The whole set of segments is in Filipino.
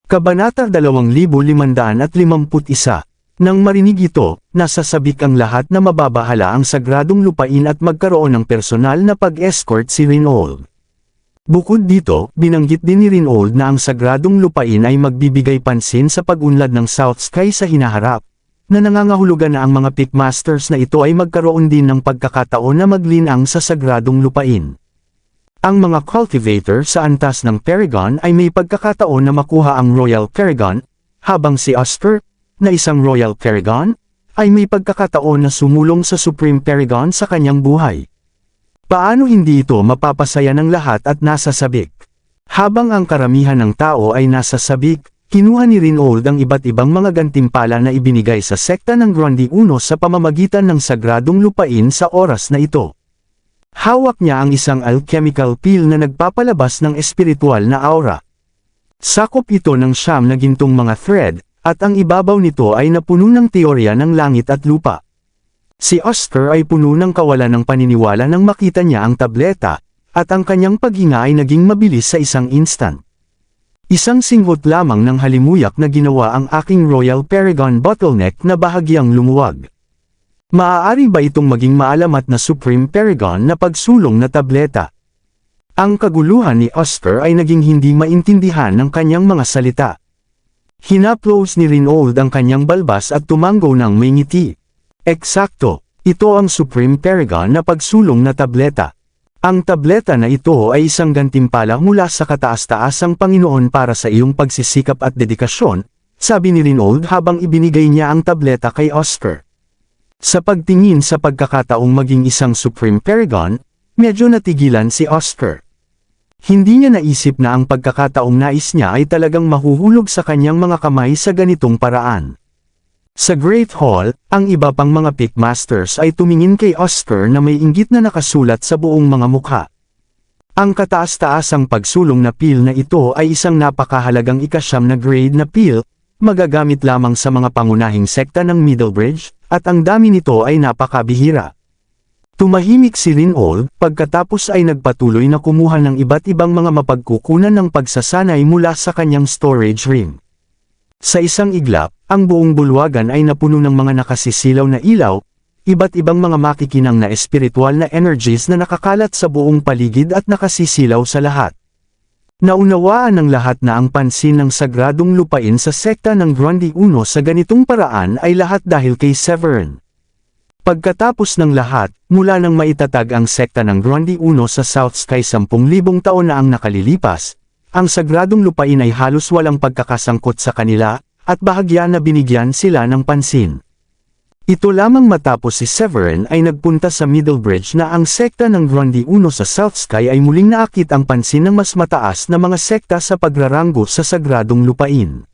Kabanata 2551. Nang marinig ito, nasasabik ang lahat na mababahala ang sagradong lupain at magkaroon ng personal na pag-escort si Reinhold. Bukod dito, binanggit din ni Reinhold na ang sagradong lupain ay magbibigay pansin sa pag-unlad ng South Sky sa hinaharap, na nangangahulugan na ang mga Pickmasters na ito ay magkaroon din ng pagkakataon na maglinang sa sagradong lupain. Ang mga cultivator sa antas ng Paragon ay may pagkakataon na makuha ang Royal Paragon, habang si Oscar, na isang Royal Paragon, ay may pagkakataon na sumulong sa Supreme Paragon sa kanyang buhay. Paano hindi ito mapapasaya ng lahat at nasasabik? Habang ang karamihan ng tao ay nasasabik, kinuha ni Reinhold ang iba't ibang mga gantimpala na ibinigay sa sekta ng Grundy I sa pamamagitan ng sagradong lupain sa oras na ito. Hawak niya ang isang alchemical pill na nagpapalabas ng espiritual na aura. Sakop ito ng 9 na gintong mga thread, at ang ibabaw nito ay napuno ng teorya ng langit at lupa. Si Oscar ay puno ng kawalan ng paniniwala nang makita niya ang tableta, at ang kanyang paghinga ay naging mabilis sa isang instant. Isang singhot lamang ng halimuyak na ginawa ang aking Royal Paragon bottleneck na bahagyang lumuwag. Maaari ba itong maging maalamat na Supreme Paragon na pagsulong na tableta? Ang kaguluhan ni Oscar ay naging hindi maintindihan ng kanyang mga salita. Hinaplos ni Reinhold ang kanyang balbas at tumango ng may ngiti. Eksakto, ito ang Supreme Paragon na pagsulong na tableta. Ang tableta na ito ay isang gantimpala mula sa kataas-taasang Panginoon para sa iyong pagsisikap at dedikasyon, sabi ni Reinhold habang ibinigay niya ang tableta kay Oscar. Sa pagtingin sa pagkakataong maging isang Supreme Paragon, medyo natigilan si Oscar. Hindi niya naisip na ang pagkakataong nais niya ay talagang mahuhulog sa kanyang mga kamay sa ganitong paraan. Sa Great Hall, ang iba pang mga Pickmasters ay tumingin kay Oscar na may inggit na nakasulat sa buong mga mukha. Ang kataas-taasang pagsulong na pill na ito ay isang napakahalagang ika-9 na grade na pill, magagamit lamang sa mga pangunahing sekta ng Middlebridge, at ang dami nito ay napakabihira. Tumahimik si Reinhold, pagkatapos ay nagpatuloy na kumuha ng iba't ibang mga mapagkukunan ng pagsasanay mula sa kanyang storage room. Sa isang iglap, ang buong bulwagan ay napuno ng mga nakasisilaw na ilaw, iba't ibang mga makikinang na espiritual na energies na nakakalat sa buong paligid at nakasisilaw sa lahat. Naunawaan ng lahat na ang pansin ng sagradong lupain sa sekta ng Grundy I sa ganitong paraan ay lahat dahil kay Severin. Pagkatapos ng lahat, mula nang maitatag ang sekta ng Grundy I sa South Sky 10,000 taon na ang nakalilipas, ang sagradong lupain ay halos walang pagkakasangkot sa kanila, at bahagya na binigyan sila ng pansin. Ito lamang matapos si Severin ay nagpunta sa Middlebridge na ang sekta ng Grundy I sa South Sky ay muling naakit ang pansin ng mas mataas na mga sekta sa pagraranggo sa sagradong lupain.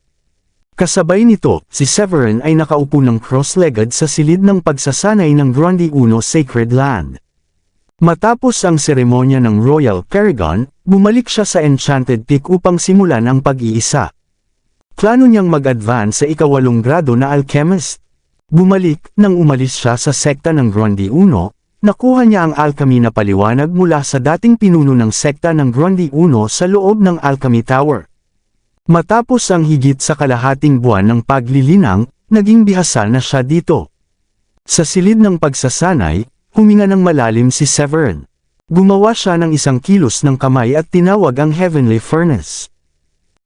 Kasabay nito, si Severin ay nakaupo ng cross-legged sa silid ng pagsasanay ng Grundy I Sacred Land. Matapos ang seremonya ng Royal Paragon, bumalik siya sa Enchanted Peak upang simulan ang pag-iisa. Plano niyang mag-advance sa ika-8 grado na alchemist. Bumalik, nang umalis siya sa sekta ng Grundy I, nakuha niya ang alchemy na paliwanag mula sa dating pinuno ng sekta ng Grundy I sa loob ng Alchemy Tower. Matapos ang higit sa kalahating buwan ng paglilinang, naging bihasa na siya dito. Sa silid ng pagsasanay, huminga ng malalim si Severin. Gumawa siya ng isang kilos ng kamay at tinawag ang Heavenly Furnace.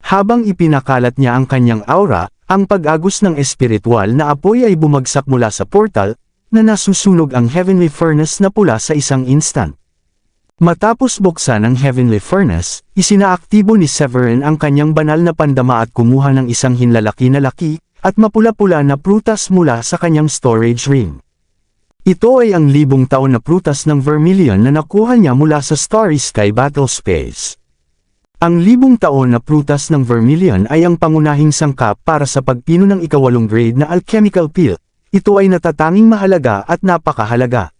Habang ipinakalat niya ang kanyang aura, ang pag-agos ng espiritual na apoy ay bumagsak mula sa portal, na nasusunog ang Heavenly Furnace na pula sa isang instant. Matapos buksan ang Heavenly Furnace, isinaaktibo ni Severin ang kanyang banal na pandama at kumuha ng isang hinlalaki na laki, at mapula-pula na prutas mula sa kanyang storage ring. Ito ay ang 1,000 taon na prutas ng Vermilion na nakuha niya mula sa Starry Sky Battle Space. Ang 1,000 taon na prutas ng Vermilion ay ang pangunahing sangkap para sa pagpino ng ika-8 grade na alchemical pill. Ito ay natatanging mahalaga at napakahalaga.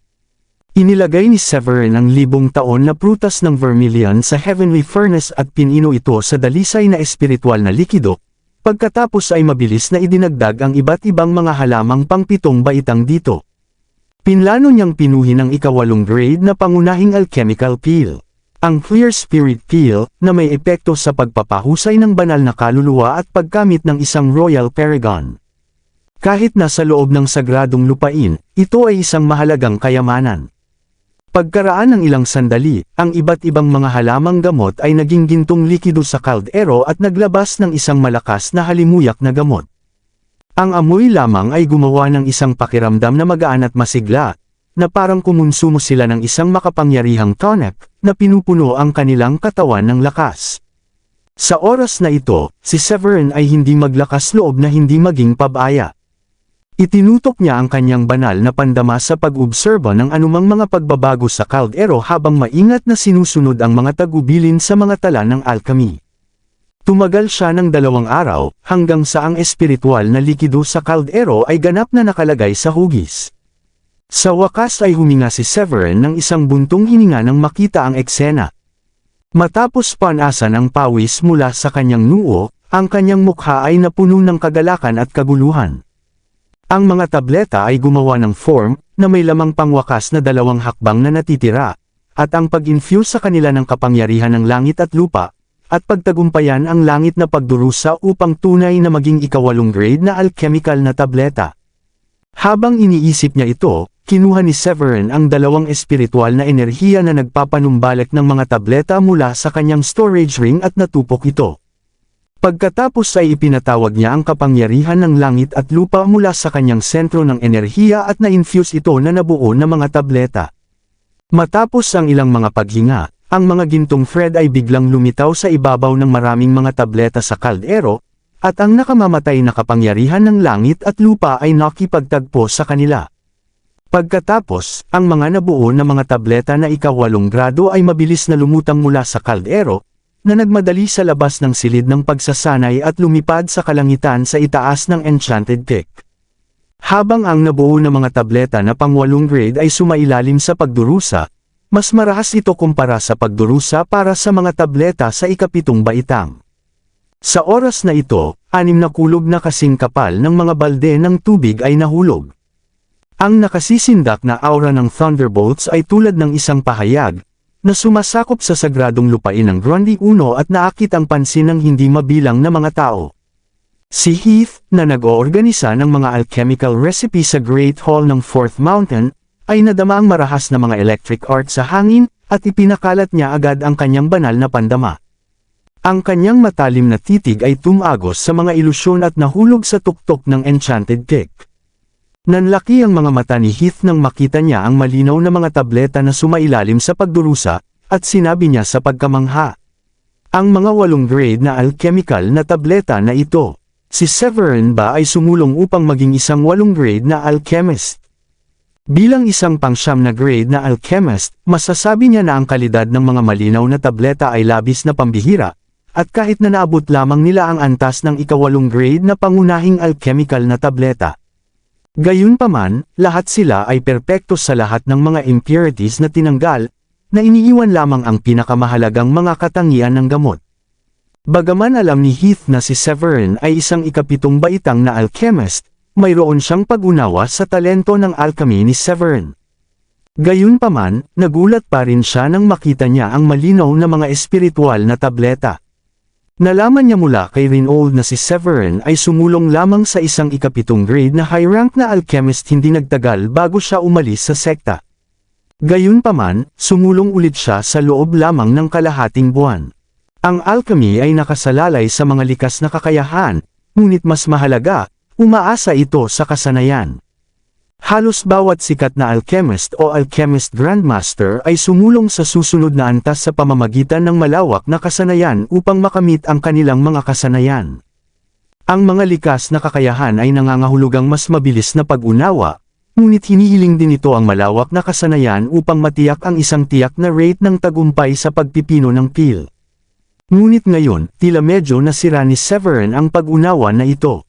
Inilagay ni Severin ang 1,000 taon na prutas ng Vermilion sa Heavenly Furnace at pinino ito sa dalisay na espiritual na likido. Pagkatapos ay mabilis na idinagdag ang iba't ibang mga halamang pang-7 baitang dito. Pinlano niyang pinuhin ang ika-8 grade na pangunahing alchemical pill. Ang Clear Spirit Peel, na may epekto sa pagpapahusay ng banal na kaluluwa at paggamit ng isang Royal Paragon. Kahit nasa loob ng sagradong lupain, ito ay isang mahalagang kayamanan. Pagkaraan ng ilang sandali, ang iba't ibang mga halamang gamot ay naging gintong likido sa kaldero at naglabas ng isang malakas na halimuyak na gamot. Ang amoy lamang ay gumawa ng isang pakiramdam na magaan at masigla, na parang kumonsumo sila ng isang makapangyarihang tonic, na pinupuno ang kanilang katawan ng lakas. Sa oras na ito, si Severin ay hindi maglakas loob na hindi maging pabaya. Itinutok niya ang kanyang banal na pandama sa pag-obserba ng anumang mga pagbabago sa kaldero habang maingat na sinusunod ang mga tagubilin sa mga tala ng alchemy. Tumagal siya ng 2 araw, hanggang sa ang espiritual na likido sa kaldero ay ganap na nakalagay sa hugis. Sa wakas ay huminga si Severin ng isang buntong hininga nang makita ang eksena. Matapos panasan ang pawis mula sa kanyang noo, ang kanyang mukha ay napuno ng kagalakan at kaguluhan. Ang mga tableta ay gumawa ng form, na may lamang pangwakas na 2 hakbang na natitira, at ang pag-infuse sa kanila ng kapangyarihan ng langit at lupa, at pagtagumpayan ang langit na pagdurusa upang tunay na maging ika-8 grade na alchemical na tableta. Habang iniisip niya ito, kinuha ni Severin ang 2 espiritual na enerhiya na nagpapanumbalik ng mga tableta mula sa kanyang storage ring at natupok ito. Pagkatapos ay ipinatawag niya ang kapangyarihan ng langit at lupa mula sa kanyang sentro ng enerhiya at na-infuse ito na nabuo na mga tableta. Matapos ang ilang mga paghinga, ang mga gintong thread ay biglang lumitaw sa ibabaw ng maraming mga tableta sa kaldero, at ang nakamamatay na kapangyarihan ng langit at lupa ay nakipagtagpo sa kanila. Pagkatapos, ang mga nabuo na mga tableta na ika-8 grado ay mabilis na lumutang mula sa kaldero, na nagmadali sa labas ng silid ng pagsasanay at lumipad sa kalangitan sa itaas ng Enchanted Peak. Habang ang nabuo na mga tableta na pang-8 grade ay sumailalim sa pagdurusa, mas marahas ito kumpara sa pagdurusa para sa mga tableta sa ika-7 baitang. Sa oras na ito, 6 na kulog na kasing kapal ng mga balde ng tubig ay nahulog. Ang nakasisindak na aura ng Thunderbolts ay tulad ng isang pahayag, na sumasakop sa sagradong lupain ng Grundy 1 at naakit ang pansin ng hindi mabilang na mga tao. Si Heath, na nag-oorganisa ng mga alchemical recipe sa Great Hall ng 4th Mountain, ay nadama ang marahas na mga electric art sa hangin, at ipinakalat niya agad ang kanyang banal na pandama. Ang kanyang matalim na titig ay tumagos sa mga ilusyon at nahulog sa tuktok ng Enchanted Peak. Nanlaki ang mga mata ni Heath nang makita niya ang malinaw na mga tableta na sumailalim sa pagdurusa, at sinabi niya sa pagkamangha. Ang mga 8 grade na alchemical na tableta na ito, si Severin ba ay sumulong upang maging isang 8 grade na alchemist? Bilang isang pang-9 na grade na alchemist, masasabi niya na ang kalidad ng mga malinaw na tableta ay labis na pambihira, at kahit na naabot lamang nila ang antas ng ika-8 grade na pangunahing alchemical na tableta. Gayunpaman, lahat sila ay perpekto sa lahat ng mga impurities na tinanggal, na iniiwan lamang ang pinakamahalagang mga katangian ng gamot. Bagaman alam ni Heath na si Severin ay isang ika-7 baitang na alchemist, mayroon siyang pag-unawa sa talento ng alchemy ni Severin. Gayunpaman, nagulat pa rin siya nang makita niya ang malinaw na mga espiritual na tableta. Nalaman niya mula kay Reynold na si Severin ay sumulong lamang sa isang ika-7 grade na high-rank na alchemist hindi nagtagal bago siya umalis sa sekta. Gayunpaman, sumulong ulit siya sa loob lamang ng kalahating buwan. Ang alchemy ay nakasalalay sa mga likas na kakayahan, ngunit mas mahalaga, umaasa ito sa kasanayan. Halos bawat sikat na alchemist o alchemist grandmaster ay sumulong sa susunod na antas sa pamamagitan ng malawak na kasanayan upang makamit ang kanilang mga kasanayan. Ang mga likas na kakayahan ay nangangahulugang mas mabilis na pag-unawa, ngunit hinihiling din ito ang malawak na kasanayan upang matiyak ang isang tiyak na rate ng tagumpay sa pagpipino ng pil. Ngunit ngayon, tila medyo nasira ni Severin ang pag-unawa na ito.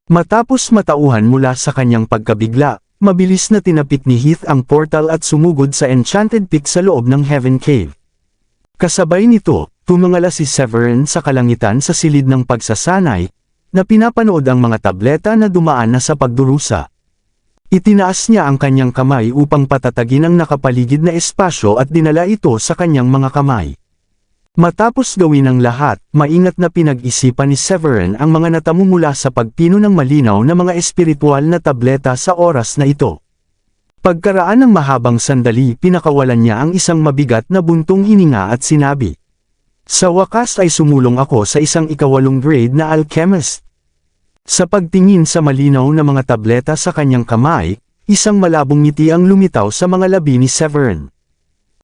Matapos matauhan mula sa kanyang pagkabigla, mabilis na tinapik ni Heath ang portal at sumugod sa Enchanted Peak sa loob ng Heaven Cave. Kasabay nito, tumangala si Severin sa kalangitan sa silid ng pagsasanay, na pinapanood ang mga tableta na dumaan na sa pagdurusa. Itinaas niya ang kanyang kamay upang patatagin ang nakapaligid na espasyo at dinala ito sa kanyang mga kamay. Matapos gawin ang lahat, maingat na pinag-isipan ni Severin ang mga natamo mula sa pagpino ng malinaw na mga espiritual na tableta sa oras na ito. Pagkaraan ng mahabang sandali, pinakawalan niya ang isang mabigat na buntong hininga at sinabi, "Sa wakas ay sumulong ako sa isang ika-8 grade na alchemist." Sa pagtingin sa malinaw na mga tableta sa kanyang kamay, isang malabong ngiti ang lumitaw sa mga labi ni Severin.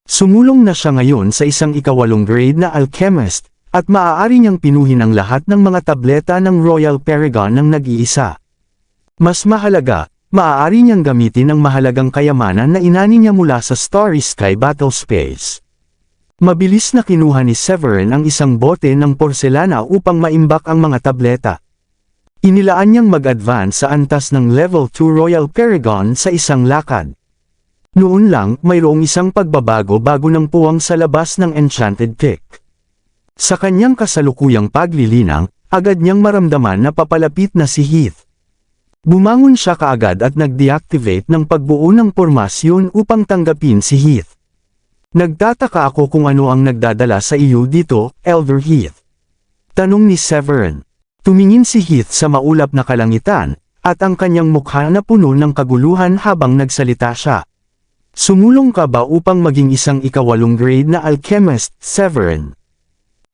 Sumulong na siya ngayon sa isang ika-8 grade na alchemist, at maaari niyang pinuhin ang lahat ng mga tableta ng Royal Paragon ng nag-iisa. Mas mahalaga, maaari niyang gamitin ang mahalagang kayamanan na inani niya mula sa Starry Sky Battle Space. Mabilis na kinuha ni Severin ang isang bote ng porselana upang maimbak ang mga tableta. Inilaan niyang mag-advance sa antas ng Level 2 Royal Paragon sa isang lakad. Noon lang, mayroong isang pagbabago bago ng puwang sa labas ng Enchanted Peak. Sa kanyang kasalukuyang paglilinang, agad niyang maramdaman na papalapit na si Heath. Bumangon siya kaagad at nag-deactivate ng pagbuo ng pormasyon upang tanggapin si Heath. "Nagtataka ako kung ano ang nagdadala sa iyo dito, Elder Heath," tanong ni Severin. Tumingin si Heath sa maulap na kalangitan, at ang kanyang mukha na puno ng kaguluhan habang nagsalita siya. "Sumulong ka ba upang maging isang ika-8 grade na alchemist, Severin?"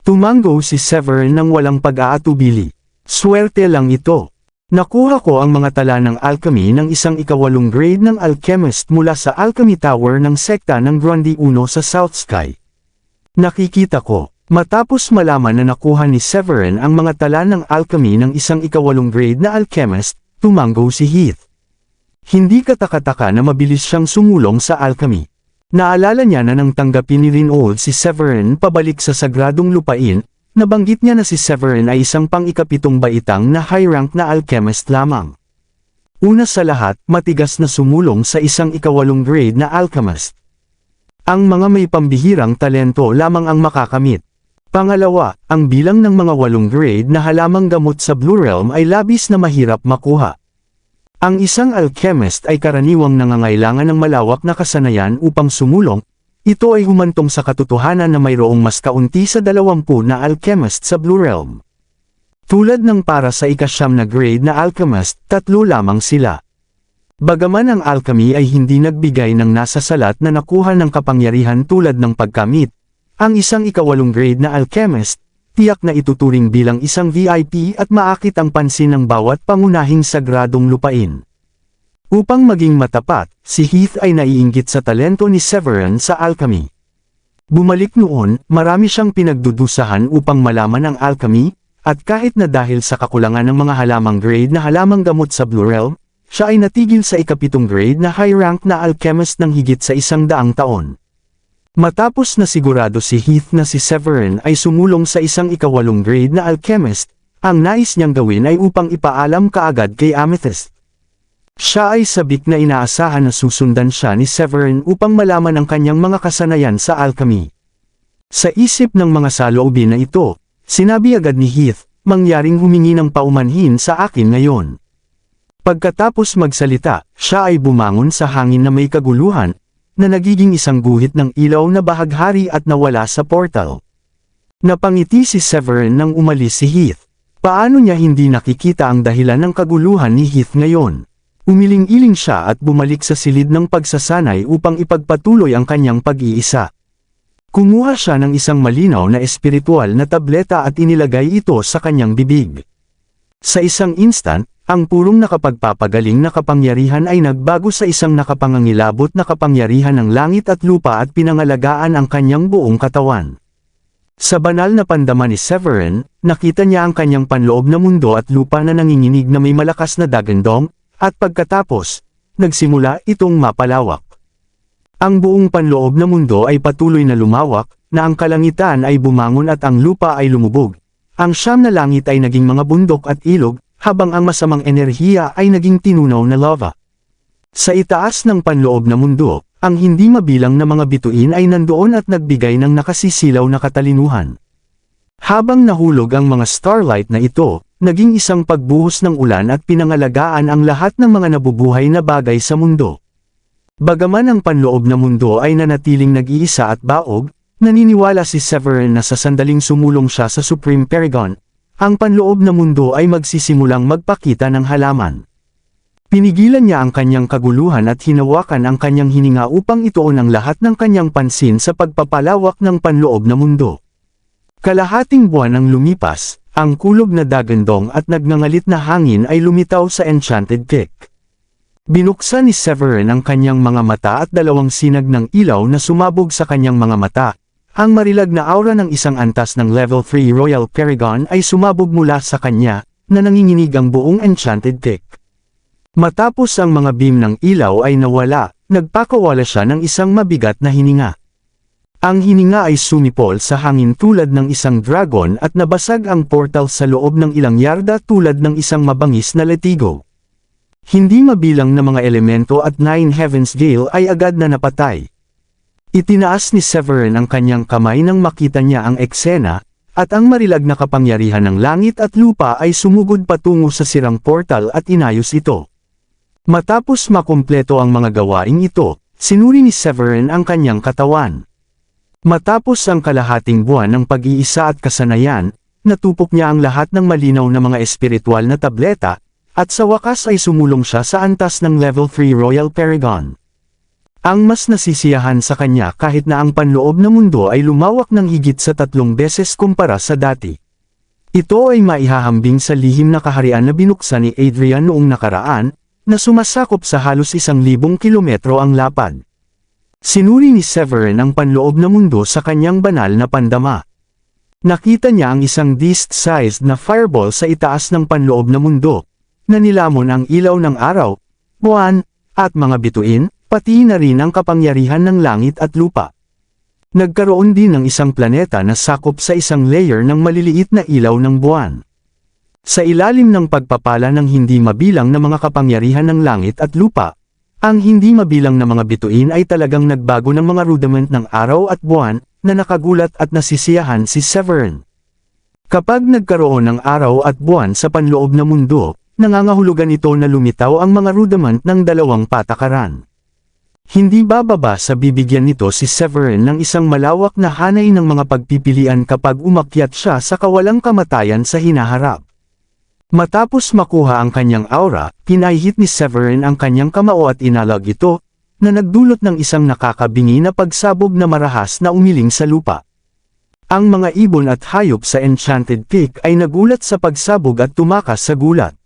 Tumango si Severin ng walang pag-aatubili. "Swerte lang ito. Nakuha ko ang mga tala ng alchemy ng isang ika-8 grade ng alchemist mula sa Alchemy Tower ng sekta ng Grundy 1 sa South Sky. Nakikita ko." Matapos malaman na nakuha ni Severin ang mga tala ng alchemy ng isang ika-8 grade na alchemist, tumango si Heath. Hindi katakataka na mabilis siyang sumulong sa alchemy. Naalala niya na nang tanggapin ni Rinold si Severin pabalik sa sagradong lupain, nabanggit niya na si Severin ay isang pang-7 baitang na high-rank na alchemist lamang. Una sa lahat, matigas na sumulong sa isang ika-8 grade na alchemist. Ang mga may pambihirang talento lamang ang makakamit. Pangalawa, ang bilang ng mga 8 grade na halamang gamot sa Blue Realm ay labis na mahirap makuha. Ang isang alchemist ay karaniwang nangangailangan ng malawak na kasanayan upang sumulong. Ito ay humantong sa katotohanan na mayroong mas kaunti sa 20 na alchemist sa Blue Realm. Tulad ng para sa ika-9 na grade na alchemist, 3 lamang sila. Bagaman ang alchemy ay hindi nagbigay ng nasa salat na nakuha ng kapangyarihan tulad ng pagkamit, ang isang ika-8 grade na alchemist, tiyak na ituturing bilang isang VIP at maakit ang pansin ng bawat pangunahing sagradong lupain. Upang maging matapat, si Heath ay naiinggit sa talento ni Severin sa alchemy. Bumalik noon, marami siyang pinagdudusahan upang malaman ang alchemy, at kahit na dahil sa kakulangan ng mga halamang grade na halamang gamot sa Blue Realm, siya ay natigil sa ika-7 grade na high-rank na alchemist ng higit sa 100 taon. Matapos na sigurado si Heath na si Severin ay sumulong sa isang ika-8 grade na alchemist, ang nais niyang gawin ay upang ipaalam kaagad kay Amethyst. Siya ay sabik na inaasahan na susundan siya ni Severin upang malaman ang kanyang mga kasanayan sa alchemy. Sa isip ng mga saloobin na ito, sinabi agad ni Heath, "Mangyaring humingi ng paumanhin sa akin ngayon." Pagkatapos magsalita, siya ay bumangon sa hangin na may kaguluhan, na nagiging isang guhit ng ilaw na bahaghari at nawala sa portal. Napangiti si Severin nang umalis si Heath. Paano niya hindi nakikita ang dahilan ng kaguluhan ni Heath ngayon? Umiling-iling siya at bumalik sa silid ng pagsasanay upang ipagpatuloy ang kanyang pag-iisa. Kumuha siya ng isang malinaw na espiritual na tableta at inilagay ito sa kanyang bibig. Sa isang instant, ang purong nakapagpapagaling na kapangyarihan ay nagbago sa isang nakapangangilabot na kapangyarihan ng langit at lupa at pinangalagaan ang kanyang buong katawan. Sa banal na pandama ni Severin, nakita niya ang kanyang panloob na mundo at lupa na nanginginig na may malakas na dagandong, at pagkatapos, nagsimula itong mapalawak. Ang buong panloob na mundo ay patuloy na lumawak, na ang kalangitan ay bumangon at ang lupa ay lumubog. Ang 9 na langit ay naging mga bundok at ilog, habang ang masamang enerhiya ay naging tinunaw na lava. Sa itaas ng panloob na mundo, ang hindi mabilang na mga bituin ay nandoon at nagbigay ng nakasisilaw na katalinuhan. Habang nahulog ang mga starlight na ito, naging isang pagbuhos ng ulan at pinangalagaan ang lahat ng mga nabubuhay na bagay sa mundo. Bagaman ang panloob na mundo ay nanatiling nag-iisa at baog, naniniwala si Severin na sa sandaling sumulong siya sa Supreme Paragon, ang panloob na mundo ay magsisimulang magpakita ng halaman. Pinigilan niya ang kanyang kaguluhan at hinawakan ang kanyang hininga upang ituon ang lahat ng kanyang pansin sa pagpapalawak ng panloob na mundo. Kalahating buwan ang lumipas, ang kulog na dagandong at nagngangalit na hangin ay lumitaw sa Enchanted Peak. Binuksan ni Severin ang kanyang mga mata at dalawang sinag ng ilaw na sumabog sa kanyang mga mata. Ang marilag na aura ng isang antas ng Level 3 Royal Paragon ay sumabog mula sa kanya, na nanginginig ang buong Enchanted Peak. Matapos ang mga beam ng ilaw ay nawala, nagpakawala siya ng isang mabigat na hininga. Ang hininga ay sumipol sa hangin tulad ng isang dragon at nabasag ang portal sa loob ng ilang yarda tulad ng isang mabangis na latigo. Hindi mabilang na mga elemento at Nine Heavens Gale ay agad na napatay. Itinaas ni Severin ang kanyang kamay nang makita niya ang eksena, at ang marilag na kapangyarihan ng langit at lupa ay sumugod patungo sa sirang portal at inayos ito. Matapos makumpleto ang mga gawaing ito, sinuri ni Severin ang kanyang katawan. Matapos ang kalahating buwan ng pag-iisa at kasanayan, natupok niya ang lahat ng malinaw na mga espiritual na tableta, at sa wakas ay sumulong siya sa antas ng Level 3 Royal Paragon. Ang mas nasisiyahan sa kanya kahit na ang panloob na mundo ay lumawak ng higit sa 3 beses kumpara sa dati. Ito ay maihahambing sa lihim na kaharian na binuksan ni Adrian noong nakaraan, na sumasakop sa halos 1,000 kilometro ang lapad. Sinuri ni Severin ang panloob na mundo sa kanyang banal na pandama. Nakita niya ang isang disc-sized na fireball sa itaas ng panloob na mundo, na nilamon ang ilaw ng araw, buwan, at mga bituin, pati na rin ang kapangyarihan ng langit at lupa. Nagkaroon din ng isang planeta na sakop sa isang layer ng maliliit na ilaw ng buwan. Sa ilalim ng pagpapala ng hindi mabilang na mga kapangyarihan ng langit at lupa, ang hindi mabilang na mga bituin ay talagang nagbago ng mga rudiment ng araw at buwan, na nakagulat at nasisiyahan si Severin. Kapag nagkaroon ng araw at buwan sa panloob na mundo, nangangahulugan ito na lumitaw ang mga rudiment ng dalawang patakaran. Hindi bababa sa bibigyan nito si Severin ng isang malawak na hanay ng mga pagpipilian kapag umakyat siya sa kawalang kamatayan sa hinaharap. Matapos makuha ang kanyang aura, pinahit ni Severin ang kanyang kamao at inalag ito, na nagdulot ng isang nakakabingi na pagsabog na marahas na umiling sa lupa. Ang mga ibon at hayop sa Enchanted Peak ay nagulat sa pagsabog at tumakas sa gulat.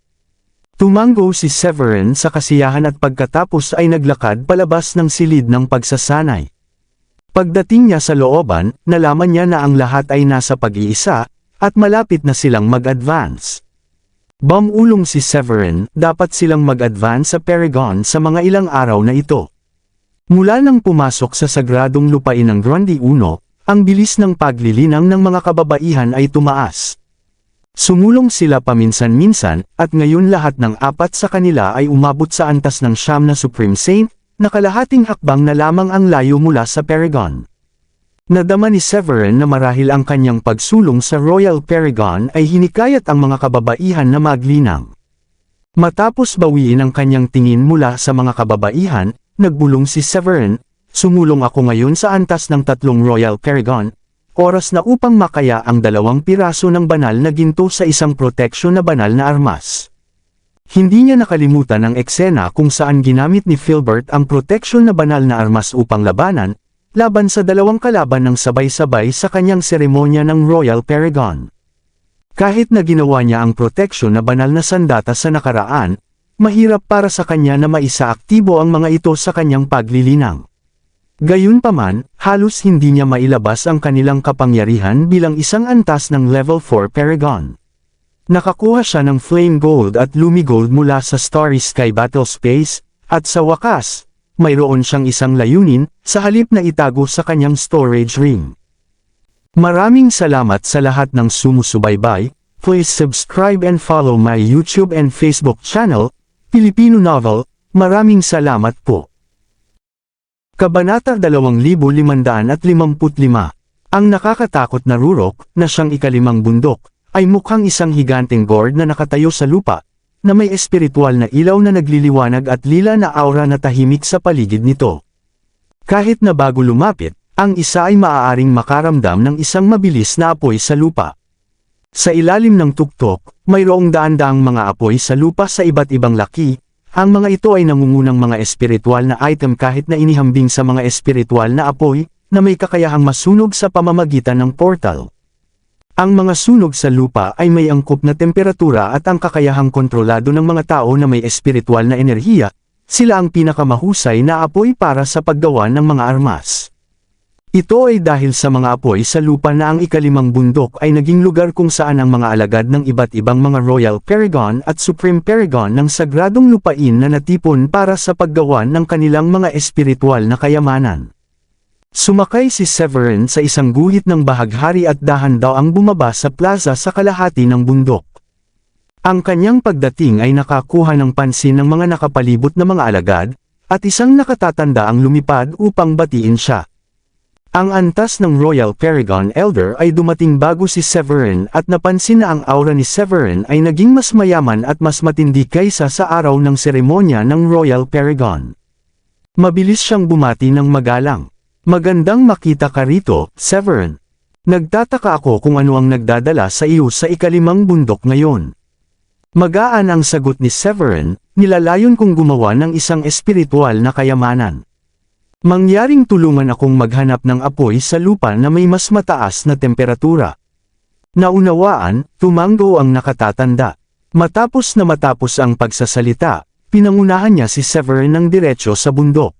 Tumango si Severin sa kasiyahan at pagkatapos ay naglakad palabas ng silid ng pagsasanay. Pagdating niya sa looban, nalaman niya na ang lahat ay nasa pag-iisa, at malapit na silang mag-advance. Bumulong si Severin, dapat silang mag-advance sa Paragon sa mga ilang araw na ito. Mula nang pumasok sa sagradong lupain ng Grundy 1, ang bilis ng paglilinang ng mga kababaihan ay tumaas. Sumulong sila paminsan-minsan, at ngayon lahat ng 4 sa kanila ay umabot sa antas ng 9 na Supreme Saint, na kalahating hakbang na lamang ang layo mula sa Paragon. Nadama ni Severin na marahil ang kanyang pagsulong sa Royal Paragon ay hinikayat ang mga kababaihan na maglinang. Matapos bawiin ang kanyang tingin mula sa mga kababaihan, nagbulong si Severin, sumulong ako ngayon sa antas ng 3 Royal Paragon, oras na upang makaya ang 2 piraso ng banal na ginto sa isang proteksyon na banal na armas. Hindi niya nakalimutan ang eksena kung saan ginamit ni Filbert ang proteksyon na banal na armas upang labanan sa 2 kalaban ng sabay-sabay sa kanyang seremonya ng Royal Paragon. Kahit na ginawa niya ang proteksyon na banal na sandata sa nakaraan, mahirap para sa kanya na maisaaktibo ang mga ito sa kanyang paglilinang. Gayunpaman, halos hindi niya mailabas ang kanilang kapangyarihan bilang isang antas ng Level 4 Paragon. Nakakuha siya ng Flame Gold at Lumi Gold mula sa Starry Sky Battle Space, at sa wakas, mayroon siyang isang layunin, sa halip na itago sa kanyang storage ring. Maraming salamat sa lahat ng sumusubaybay. Please subscribe and follow my YouTube and Facebook channel, Filipino Novel. Maraming salamat po. Kabanata 2555. Ang nakakatakot na rurok, na siyang ikalimang bundok, ay mukhang isang higanteng gourd na nakatayo sa lupa, na may espiritual na ilaw na nagliliwanag at lila na aura na tahimik sa paligid nito. Kahit na bago lumapit, ang isa ay maaaring makaramdam ng isang mabilis na apoy sa lupa. Sa ilalim ng tuktok, mayroong daan-daang mga apoy sa lupa sa iba't ibang laki. Ang mga ito ay nangungunang mga espiritual na item kahit na inihambing sa mga espiritual na apoy, na may kakayahang masunog sa pamamagitan ng portal. Ang mga sunog sa lupa ay may angkop na temperatura at ang kakayahang kontrolado ng mga tao na may espiritual na enerhiya, sila ang pinakamahusay na apoy para sa paggawa ng mga armas. Ito ay dahil sa mga apoy sa lupa na ang ikalimang bundok ay naging lugar kung saan ang mga alagad ng iba't ibang mga Royal Paragon at Supreme Paragon ng sagradong lupain na natipon para sa paggawa ng kanilang mga espiritual na kayamanan. Sumakay si Severin sa isang guhit ng bahaghari at dahan-daang bumaba sa plaza sa kalahati ng bundok. Ang kanyang pagdating ay nakakuha ng pansin ng mga nakapalibot na mga alagad, at isang nakatatanda ang lumipad upang batiin siya. Ang antas ng Royal Paragon Elder ay dumating bago si Severin at napansin na ang aura ni Severin ay naging mas mayaman at mas matindi kaysa sa araw ng seremonya ng Royal Paragon. Mabilis siyang bumati ng magalang. Magandang makita ka rito, Severin. Nagtataka ako kung ano ang nagdadala sa iyo sa ikalimang bundok ngayon. Magaan ang sagot ni Severin, nilalayon kong gumawa ng isang espiritual na kayamanan. Mangyaring tulungan akong maghanap ng apoy sa lupa na may mas mataas na temperatura. Naunawaan, tumanggo ang nakatatanda. Matapos ang pagsasalita, pinangunahan niya si Severin ng diretso sa bundok.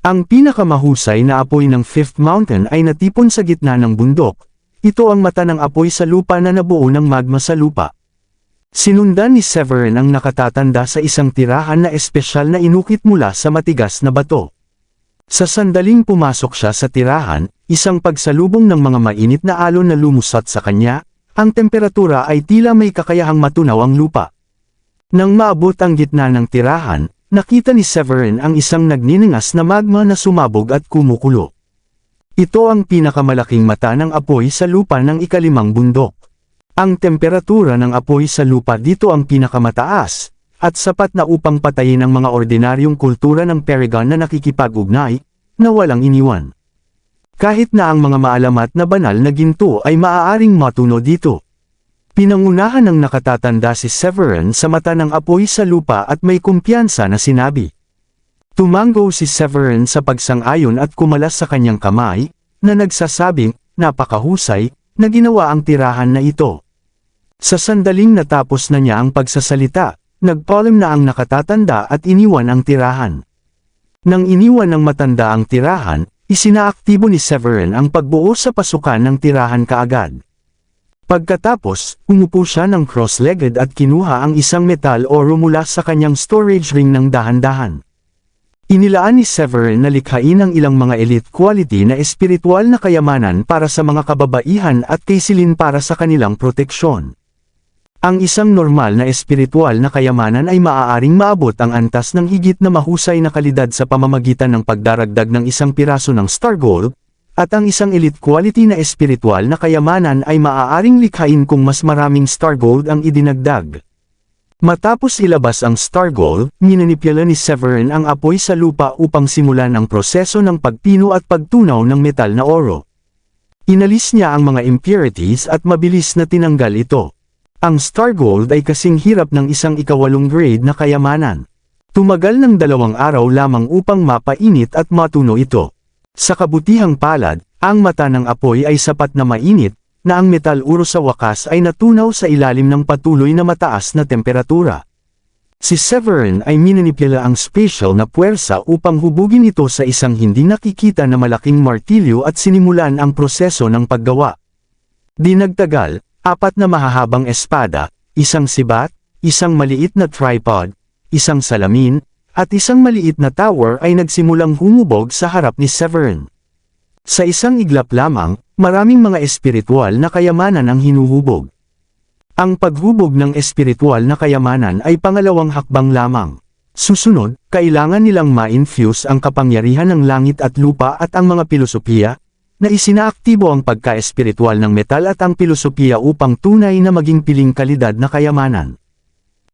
Ang pinakamahusay na apoy ng Fifth Mountain ay natipon sa gitna ng bundok. Ito ang mata ng apoy sa lupa na nabuo ng magma sa lupa. Sinundan ni Severin ang nakatatanda sa isang tirahan na espesyal na inukit mula sa matigas na bato. Sa sandaling pumasok siya sa tirahan, isang pagsalubong ng mga mainit na alon na lumusot sa kanya, ang temperatura ay tila may kakayahang matunaw ang lupa. Nang maabot ang gitna ng tirahan, nakita ni Severin ang isang nagniningas na magma na sumabog at kumukulo. Ito ang pinakamalaking mata ng apoy sa lupa ng ikalimang bundok. Ang temperatura ng apoy sa lupa dito ang pinakamataas, at sapat na upang patayin ang mga ordinaryong kultura ng Paragon na nakikipag-ugnay, na walang iniwan. Kahit na ang mga maalamat na banal na ginto ay maaaring matuno dito. Pinangunahan ng nakatatanda si Severin sa mata ng apoy sa lupa at may kumpiyansa na sinabi. Tumanggo si Severin sa pagsang-ayon at kumalas sa kanyang kamay, na nagsasabing, napakahusay, na ginawa ang tirahan na ito. Sa sandaling natapos na niya ang pagsasalita, nagpaalam na ang nakatatanda at iniwan ang tirahan. Nang iniwan ng matanda ang tirahan, isinaaktibo ni Severin ang pagbuo sa pasukan ng tirahan kaagad. Pagkatapos, umupo siya ng cross-legged at kinuha ang isang metal oro mula sa kanyang storage ring ng dahan-dahan. Inilaan ni Severin na likhain ang ilang mga elite quality na espiritual na kayamanan para sa mga kababaihan at kaisilin para sa kanilang proteksyon. Ang isang normal na espiritual na kayamanan ay maaaring maabot ang antas ng higit na mahusay na kalidad sa pamamagitan ng pagdaragdag ng isang piraso ng star gold, at ang isang elite quality na espiritual na kayamanan ay maaaring likhain kung mas maraming star gold ang idinagdag. Matapos ilabas ang star gold, minanipula ni Severin ang apoy sa lupa upang simulan ang proseso ng pagpino at pagtunaw ng metal na oro. Inalis niya ang mga impurities at mabilis na tinanggal ito. Ang star gold ay kasing hirap ng isang ikawalong grade na kayamanan. Tumagal ng 2 araw lamang upang mapainit at matuno ito. Sa kabutihang palad, ang mata ng apoy ay sapat na mainit, na ang metal oro sa wakas ay natunaw sa ilalim ng patuloy na mataas na temperatura. Si Severin ay minanipula ang special na puwersa upang hubugin ito sa isang hindi nakikita na malaking martilyo at sinimulan ang proseso ng paggawa. Di nagtagal, 4 na mahahabang espada, isang sibat, isang maliit na tripod, isang salamin, at isang maliit na tower ay nagsimulang humubog sa harap ni Severin. Sa isang iglap lamang, maraming mga espiritual na kayamanan ang hinuhubog. Ang paghubog ng espiritual na kayamanan ay pangalawang hakbang lamang. Susunod, kailangan nilang ma-infuse ang kapangyarihan ng langit at lupa at ang mga pilosopiya, na isinaaktibo ang pagka-espiritual ng metal at ang pilosopiya upang tunay na maging piling kalidad na kayamanan.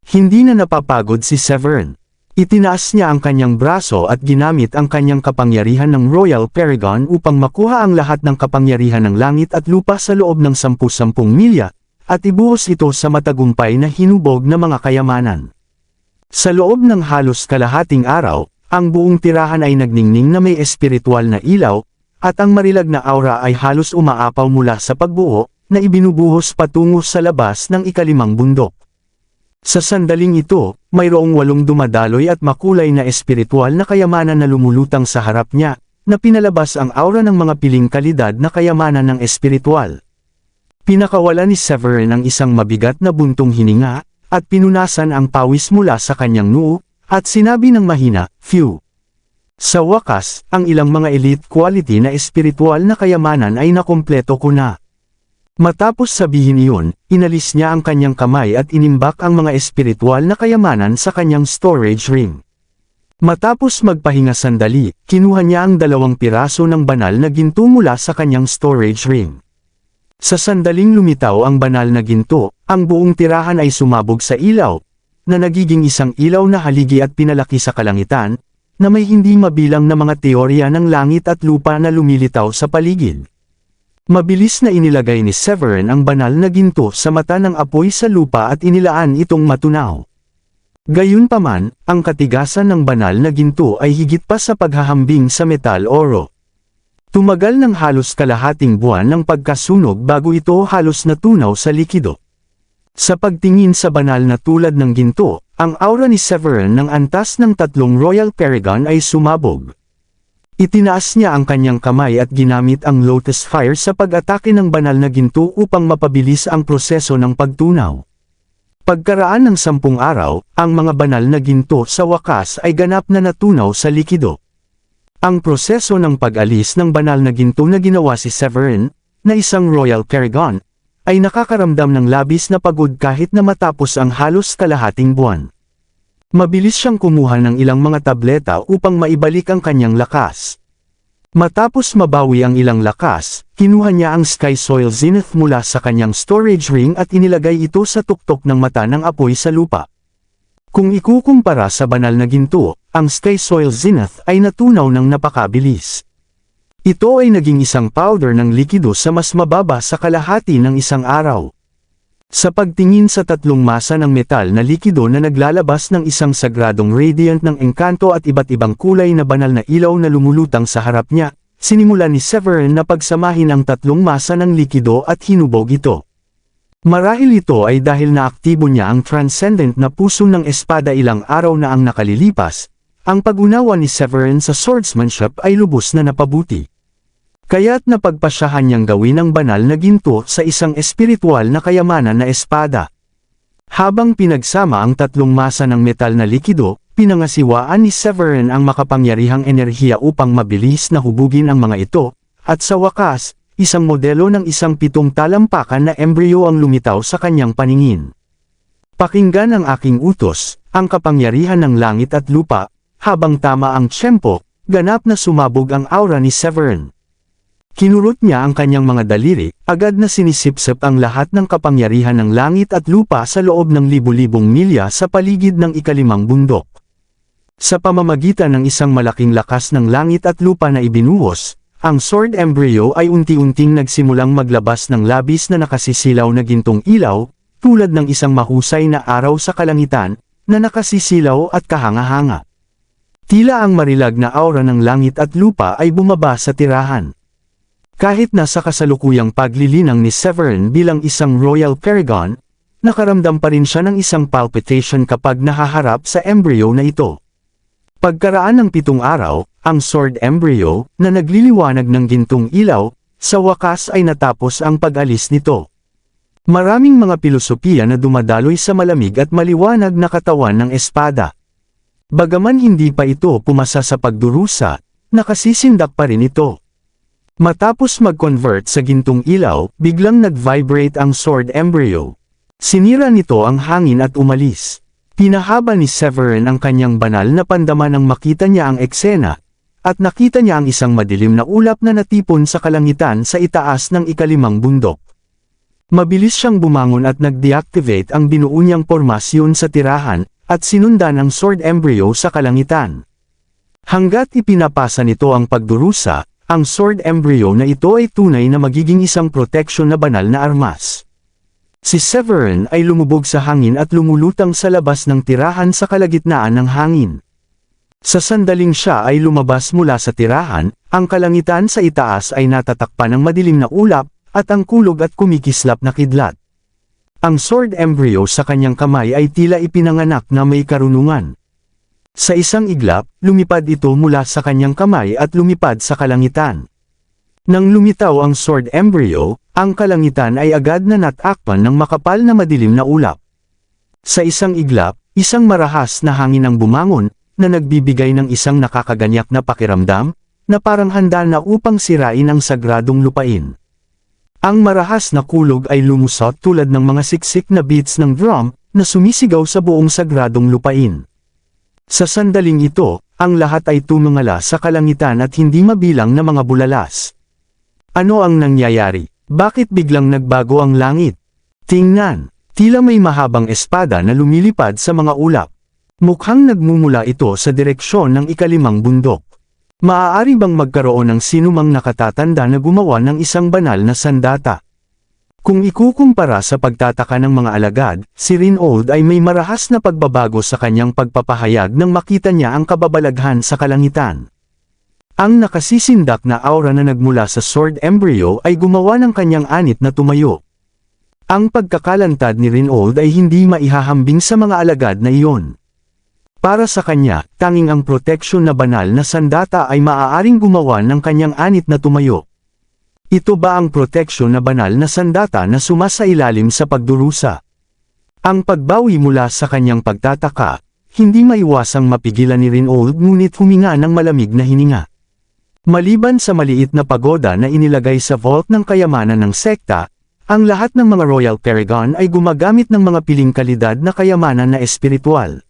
Hindi na napapagod si Severin. Itinaas niya ang kanyang braso at ginamit ang kanyang kapangyarihan ng Royal Paragon upang makuha ang lahat ng kapangyarihan ng langit at lupa sa loob ng 10-10 milya, at ibuhos ito sa matagumpay na hinubog na mga kayamanan. Sa loob ng halos kalahating araw, ang buong tirahan ay nagningning na may espiritual na ilaw, at ang marilag na aura ay halos umaapaw mula sa pagbuo, na ibinubuhos patungo sa labas ng ikalimang bundok. Sa sandaling ito, mayroong 8 dumadaloy at makulay na espiritual na kayamanan na lumulutang sa harap niya, na pinalabas ang aura ng mga piling kalidad na kayamanan ng espiritual. Pinakawala ni Severin ang isang mabigat na buntong hininga, at pinunasan ang pawis mula sa kanyang noo, at sinabi ng mahina, "Phew." Sa wakas, ang ilang mga elite quality na espiritual na kayamanan ay nakumpleto ko na. Matapos sabihin iyon, inalis niya ang kanyang kamay at inimbak ang mga espiritual na kayamanan sa kanyang storage ring. Matapos magpahinga sandali, kinuha niya ang 2 piraso ng banal na ginto mula sa kanyang storage ring. Sa sandaling lumitaw ang banal na ginto, ang buong tirahan ay sumabog sa ilaw, na nagiging isang ilaw na haligi at pinalaki sa kalangitan, na may hindi mabilang na mga teorya ng langit at lupa na lumilitaw sa paligid. Mabilis na inilagay ni Severin ang banal na ginto sa mata ng apoy sa lupa at inilaan itong matunaw. Gayunpaman, ang katigasan ng banal na ginto ay higit pa sa paghahambing sa metal oro. Tumagal ng halos kalahating buwan ng pagkasunog bago ito halos natunaw sa likido. Sa pagtingin sa banal na tulad ng ginto, ang aura ni Severin ng antas ng 3 Royal Paragon ay sumabog. Itinaas niya ang kanyang kamay at ginamit ang Lotus Fire sa pag-atake ng banal na ginto upang mapabilis ang proseso ng pagtunaw. Pagkaraan ng 10 araw, ang mga banal na ginto sa wakas ay ganap na natunaw sa likido. Ang proseso ng pag-alis ng banal na ginto na ginawa si Severin, na isang Royal Paragon, ay nakakaramdam ng labis na pagod kahit na matapos ang halos kalahating buwan. Mabilis siyang kumuha ng ilang mga tableta upang maibalik ang kanyang lakas. Matapos mabawi ang ilang lakas, kinuha niya ang Sky Soil Zenith mula sa kanyang storage ring at inilagay ito sa tuktok ng mata ng apoy sa lupa. Kung ikukumpara sa banal na ginto, ang Sky Soil Zenith ay natunaw ng napakabilis. Ito ay naging isang powder ng likido sa mas mababa sa kalahati ng isang araw. Sa pagtingin sa 3 masa ng metal na likido na naglalabas ng isang sagradong radiant ng engkanto at iba't ibang kulay na banal na ilaw na lumulutang sa harap niya, sinimulan ni Severin na pagsamahin ang 3 masa ng likido at hinubog ito. Marahil ito ay dahil naaktibo niya ang transcendent na puso ng espada ilang araw na ang nakalilipas, ang pag-unawa ni Severin sa swordsmanship ay lubos na napabuti. Kaya't napagpasyahan niyang gawin ang banal na ginto sa isang espiritual na kayamanan na espada. Habang pinagsama ang 3 masa ng metal na likido, pinangasiwaan ni Severin ang makapangyarihang enerhiya upang mabilis na hubugin ang mga ito, at sa wakas, isang modelo ng isang 7 talampakan na embryo ang lumitaw sa kanyang paningin. Pakinggan ang aking utos, ang kapangyarihan ng langit at lupa, habang tama ang tiyempo, ganap na sumabog ang aura ni Severin. Kinurot niya ang kanyang mga daliri, agad na sinisipsip ang lahat ng kapangyarihan ng langit at lupa sa loob ng libu-libong milya sa paligid ng ikalimang bundok. Sa pamamagitan ng isang malaking lakas ng langit at lupa na ibinuhos, ang sword embryo ay unti-unting nagsimulang maglabas ng labis na nakasisilaw na gintong ilaw, tulad ng isang mahusay na araw sa kalangitan, na nakasisilaw at kahanga-hanga. Tila ang marilag na aura ng langit at lupa ay bumaba sa tirahan. Kahit nasa kasalukuyang paglilinang ni Severin bilang isang Royal Paragon, nakaramdam pa rin siya ng isang palpitation kapag nahaharap sa embryo na ito. Pagkaraan ng 7 araw, ang sword embryo, na nagliliwanag ng gintong ilaw, sa wakas ay natapos ang pag-alis nito. Maraming mga pilosopiya na dumadaloy sa malamig at maliwanag na katawan ng espada. Bagaman hindi pa ito pumasa sa pagdurusa, nakasisindak pa rin ito. Matapos mag-convert sa gintong ilaw, biglang nag-vibrate ang sword embryo. Sinira nito ang hangin at umalis. Pinahaba ni Severin ang kanyang banal na pandama nang makita niya ang eksena, at nakita niya ang isang madilim na ulap na natipon sa kalangitan sa itaas ng ikalimang bundok. Mabilis siyang bumangon at nag-deactivate ang binuo niyang pormasyon sa tirahan, at sinundan ang sword embryo sa kalangitan. Hanggat ipinapasa nito ang pagdurusa, ang sword embryo na ito ay tunay na magiging isang proteksyon na banal na armas. Si Severin ay lumubog sa hangin at lumulutang sa labas ng tirahan sa kalagitnaan ng hangin. Sa sandaling siya ay lumabas mula sa tirahan, ang kalangitan sa itaas ay natatakpan ng madilim na ulap, at ang kulog at kumikislap na kidlat. Ang sword embryo sa kanyang kamay ay tila ipinanganak na may karunungan. Sa isang iglap, lumipad ito mula sa kanyang kamay at lumipad sa kalangitan. Nang lumitaw ang sword embryo, ang kalangitan ay agad na natakpan ng makapal na madilim na ulap. Sa isang iglap, isang marahas na hangin ang bumangon, na nagbibigay ng isang nakakaganyak na pakiramdam, na parang handa na upang sirain ang sagradong lupain. Ang marahas na kulog ay lumusot tulad ng mga siksik na beats ng drum, na sumisigaw sa buong sagradong lupain. Sa sandaling ito, ang lahat ay tumingala sa kalangitan at hindi mabilang na mga bulalas. Ano ang nangyayari? Bakit biglang nagbago ang langit? Tingnan, tila may mahabang espada na lumilipad sa mga ulap. Mukhang nagmumula ito sa direksyon ng ikalimang bundok. Maaari bang magkaroon ng sinumang nakatatanda na gumawa ng isang banal na sandata? Kung ikukumpara sa pagtataka ng mga alagad, si Rinold ay may marahas na pagbabago sa kanyang pagpapahayag nang makita niya ang kababalaghan sa kalangitan. Ang nakasisindak na aura na nagmula sa sword embryo ay gumawa ng kanyang anit na tumayo. Ang pagkakalantad ni Rinold ay hindi maihahambing sa mga alagad na iyon. Para sa kanya, tanging ang proteksyon na banal na sandata ay maaaring gumawa ng kanyang anit na tumayo. Ito ba ang proteksyon na banal na sandata na sumasailalim sa pagdurusa? Ang pagbawi mula sa kanyang pagtataka, hindi maiwasang mapigilan ni Rinold ngunit huminga ng malamig na hininga. Maliban sa maliit na pagoda na inilagay sa vault ng kayamanan ng sekta, ang lahat ng mga Royal Paragon ay gumagamit ng mga piling kalidad na kayamanan na espiritual.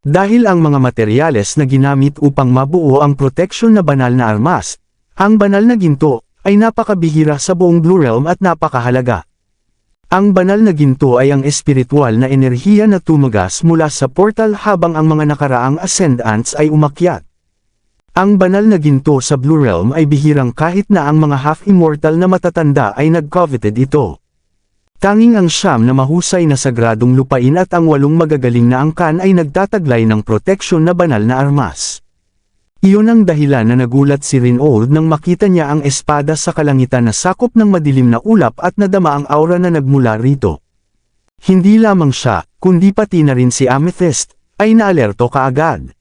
Dahil ang mga materyales na ginamit upang mabuo ang proteksyon na banal na armas, ang banal na ginto, ay napakabihira sa buong Blue Realm at napakahalaga. Ang banal na ginto ay ang espiritual na enerhiya na tumagas mula sa portal habang ang mga nakaraang ascendants ay umakyat. Ang banal na ginto sa Blue Realm ay bihirang kahit na ang mga half-immortal na matatanda ay nag-coveted ito. Tanging ang siyam na mahusay na sagradong lupain at ang 8 magagaling na angkan ay nagtataglay ng proteksyon na banal na armas. Iyon ang dahilan na nagulat si Rinold nang makita niya ang espada sa kalangitan na sakop ng madilim na ulap at nadama ang aura na nagmula rito. Hindi lamang siya, kundi pati na rin si Amethyst, ay naalerto kaagad.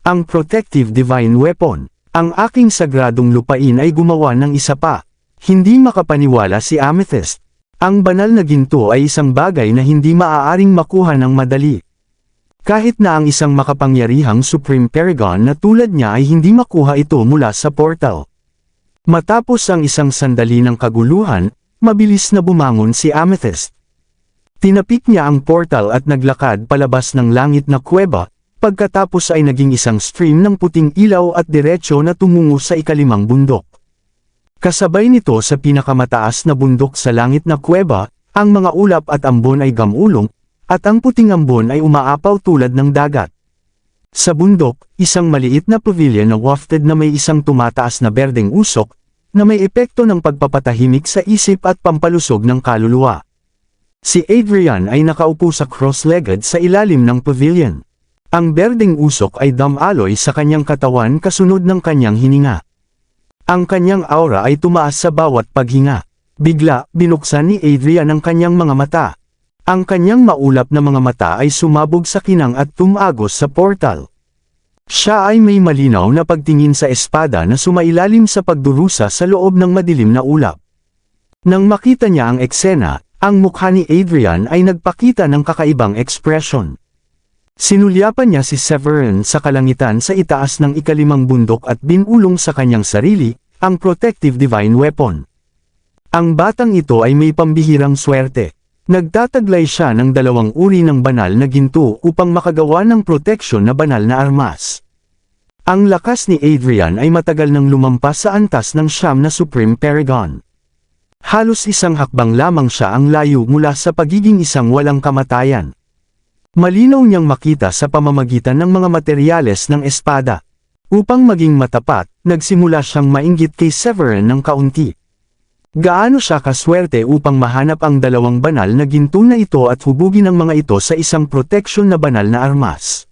Ang Protective Divine Weapon, ang aking sagradong lupain ay gumawa ng isa pa. Hindi makapaniwala si Amethyst. Ang banal na ginto ay isang bagay na hindi maaaring makuha ng madali. Kahit na ang isang makapangyarihang Supreme Paragon na tulad niya ay hindi makuha ito mula sa portal. Matapos ang isang sandali ng kaguluhan, mabilis na bumangon si Amethyst. Tinapik niya ang portal at naglakad palabas ng langit na kuweba, pagkatapos ay naging isang stream ng puting ilaw at diretsyo na tumungo sa ikalimang bundok. Kasabay nito sa pinakamataas na bundok sa langit na kuweba, ang mga ulap at ambon ay gamulong, at ang puting ambon ay umaapaw tulad ng dagat. Sa bundok, isang maliit na pavilion na wafted na may isang tumataas na berdeng usok, na may epekto ng pagpapatahimik sa isip at pampalusog ng kaluluwa. Si Adrian ay nakaupo sa cross-legged sa ilalim ng pavilion. Ang berdeng usok ay damaloy sa kanyang katawan kasunod ng kanyang hininga. Ang kanyang aura ay tumaas sa bawat paghinga. Bigla, binuksan ni Adrian ang kanyang mga mata. Ang kanyang maulap na mga mata ay sumabog sa kinang at tumagos sa portal. Siya ay may malinaw na pagtingin sa espada na sumailalim sa pagdurusa sa loob ng madilim na ulap. Nang makita niya ang eksena, ang mukha ni Adrian ay nagpakita ng kakaibang ekspresyon. Sinulyapan niya si Severin sa kalangitan sa itaas ng ikalimang bundok at binulong sa kanyang sarili, ang Protective Divine Weapon. Ang batang ito ay may pambihirang swerte. Nagtataglay siya ng 2 uri ng banal na ginto upang makagawa ng proteksyon na banal na armas. Ang lakas ni Adrian ay matagal nang lumampas sa antas ng siyam na Supreme Paragon. Halos isang hakbang lamang siya ang layo mula sa pagiging isang walang kamatayan. Malinaw niyang makita sa pamamagitan ng mga materyales ng espada. Upang maging matapat, nagsimula siyang mainggit kay Severin ng kaunti. Gaano siya kaswerte upang mahanap ang dalawang banal na ginto na ito at hubugin ang mga ito sa isang proteksyon na banal na armas.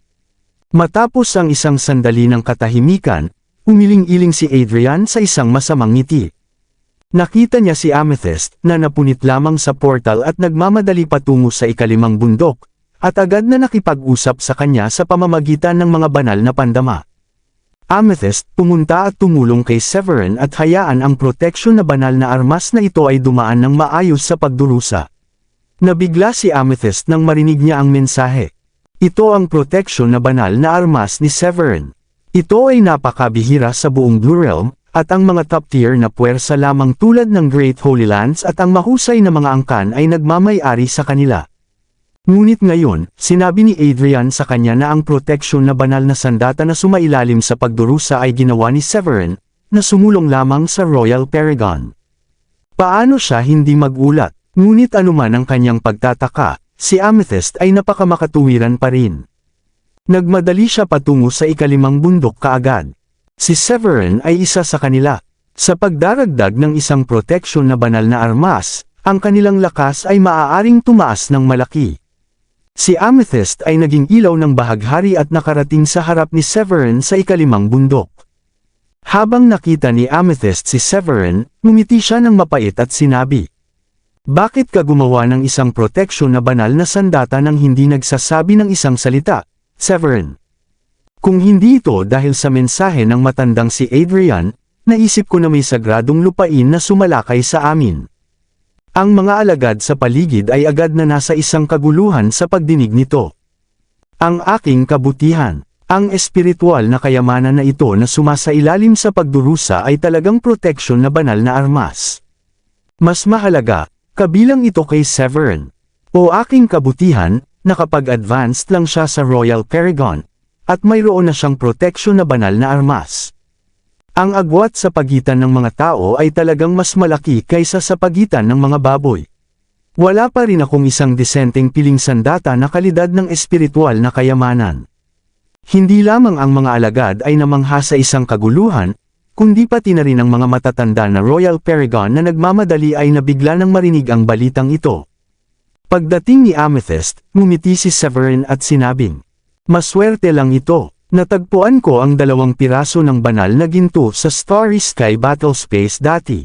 Matapos ang isang sandali ng katahimikan, umiling-iling si Adrian sa isang masamang ngiti. Nakita niya si Amethyst na napunit lamang sa portal at nagmamadali patungo sa ikalimang bundok, at agad na nakipag-usap sa kanya sa pamamagitan ng mga banal na pandama. Amethyst pumunta at tumulong kay Severin at hayaan ang proteksyon na banal na armas na ito ay dumaan ng maayos sa pagdurusa. Nabigla si Amethyst nang marinig niya ang mensahe. Ito ang proteksyon na banal na armas ni Severin. Ito ay napakabihira sa buong Blue Realm, at ang mga top tier na puwersa lamang tulad ng Great Holy Lands at ang mahusay na mga angkan ay nagmamay-ari sa kanila. Ngunit ngayon, sinabi ni Adrian sa kanya na ang proteksyon na banal na sandata na sumailalim sa pagdurusa ay ginawa ni Severin, na sumulong lamang sa Royal Paragon. Paano siya hindi magulat? Ngunit anuman ang kanyang pagtataka, si Amethyst ay napakamakatuwiran pa rin. Nagmadali siya patungo sa ikalimang bundok kaagad. Si Severin ay isa sa kanila. Sa pagdaragdag ng isang proteksyon na banal na armas, ang kanilang lakas ay maaaring tumaas ng malaki. Si Amethyst ay naging ilaw ng bahaghari at nakarating sa harap ni Severin sa ikalimang bundok. Habang nakita ni Amethyst si Severin, ngumiti siya ng mapait at sinabi, "Bakit ka gumawa ng isang proteksyon na banal na sandata nang hindi nagsasabi ng isang salita, Severin?" Kung hindi ito dahil sa mensahe ng matandang si Adrian, naisip ko na may sagradong lupain na sumalakay sa amin. Ang mga alagad sa paligid ay agad na nasa isang kaguluhan sa pagdinig nito. Ang aking kabutihan, ang espiritual na kayamanan na ito na sumasailalim sa pagdurusa ay talagang proteksyon na banal na armas. Mas mahalaga, kabilang ito kay Severin. O aking kabutihan, nakapag-advanced lang siya sa Royal Paragon, at mayroon na siyang proteksyon na banal na armas. Ang agwat sa pagitan ng mga tao ay talagang mas malaki kaysa sa pagitan ng mga baboy. Wala pa rin akong isang disenteng piling sandata na kalidad ng espiritual na kayamanan. Hindi lamang ang mga alagad ay namangha sa isang kaguluhan, kundi pati na rin ang mga matatanda na Royal Paragon na nagmamadali ay nabigla nang marinig ang balitang ito. Pagdating ni Amethyst, ngumiti si Severin at sinabing, "Maswerte lang ito. Natagpuan ko ang 2 piraso ng banal na ginto sa Starry Sky Battle Space dati."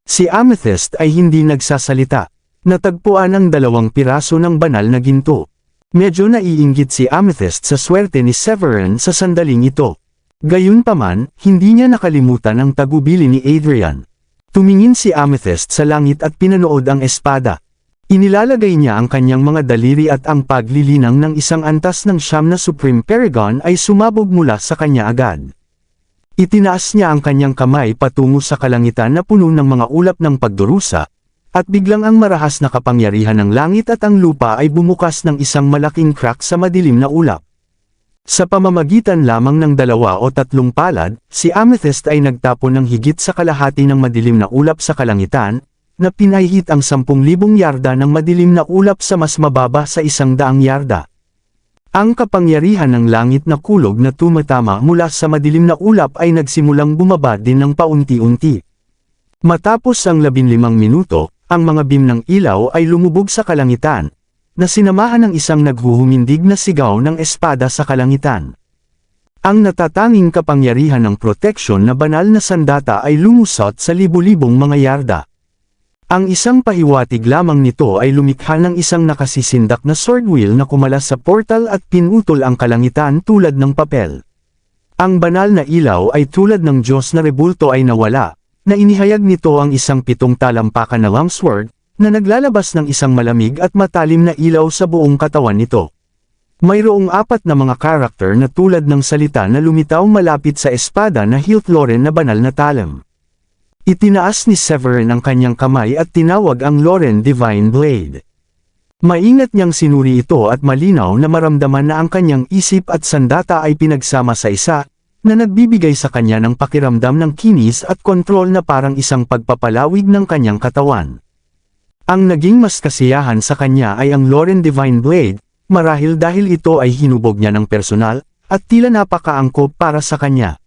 Si Amethyst ay hindi nagsasalita. Natagpuan ang 2 piraso ng banal na ginto. Medyo naiinggit si Amethyst sa swerte ni Severin sa sandaling ito. Gayunpaman, hindi niya nakalimutan ang tagubili ni Adrian. Tumingin si Amethyst sa langit at pinanood ang espada. Inilalagay niya ang kanyang mga daliri at ang paglilinang ng isang antas ng siyam na Supreme Paragon ay sumabog mula sa kanya agad. Itinaas niya ang kanyang kamay patungo sa kalangitan na puno ng mga ulap ng pagdurusa, at biglang ang marahas na kapangyarihan ng langit at ang lupa ay bumukas ng isang malaking crack sa madilim na ulap. Sa pamamagitan lamang ng 2 o 3 palad, si Amethyst ay nagtapon ng higit sa kalahati ng madilim na ulap sa kalangitan, na pinahihit ang 10,000 yarda ng madilim na ulap sa mas mababa sa 100 yarda. Ang kapangyarihan ng langit na kulog na tumatama mula sa madilim na ulap ay nagsimulang bumaba din ng paunti-unti. Matapos ang 15 minuto, ang mga beam ng ilaw ay lumubog sa kalangitan, na sinamahan ng isang naghuhumindig na sigaw ng espada sa kalangitan. Ang natatanging kapangyarihan ng proteksyon na banal na sandata ay lumusot sa libu-libong mga yarda. Ang isang pahiwatig lamang nito ay lumikha ng isang nakasisindak na sword wheel na kumalas sa portal at pinutol ang kalangitan tulad ng papel. Ang banal na ilaw ay tulad ng Diyos na rebulto ay nawala, na inihayag nito ang isang 7 talampakan na longsword, na naglalabas ng isang malamig at matalim na ilaw sa buong katawan nito. Mayroong 4 na mga karakter na tulad ng salita na lumitaw malapit sa espada na hilt Loren na banal na talam. Itinaas ni Severin ang kanyang kamay at tinawag ang Loren Divine Blade. Maingat niyang sinuri ito at malinaw na maramdaman na ang kanyang isip at sandata ay pinagsama sa isa, na nagbibigay sa kanya ng pakiramdam ng kinis at kontrol na parang isang pagpapalawig ng kanyang katawan. Ang naging mas kasiyahan sa kanya ay ang Lauren Divine Blade, marahil dahil ito ay hinubog niya ng personal, at tila napakaangkop para sa kanya.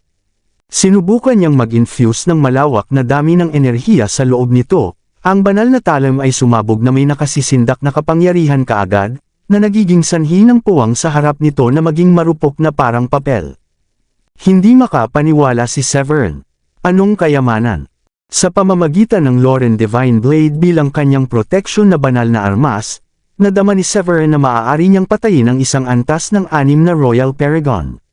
Sinubukan niyang mag-infuse ng malawak na dami ng enerhiya sa loob nito, ang banal na talim ay sumabog na may nakasisindak na kapangyarihan kaagad, na nagiging sanhi ng puwang sa harap nito na maging marupok na parang papel. Hindi makapaniwala si Severn. Anong kayamanan? Sa pamamagitan ng Lauren Divine Blade bilang kanyang proteksyon na banal na armas, nadama ni Severn na maaari niyang patayin ang isang antas ng 6 na Royal Paragon.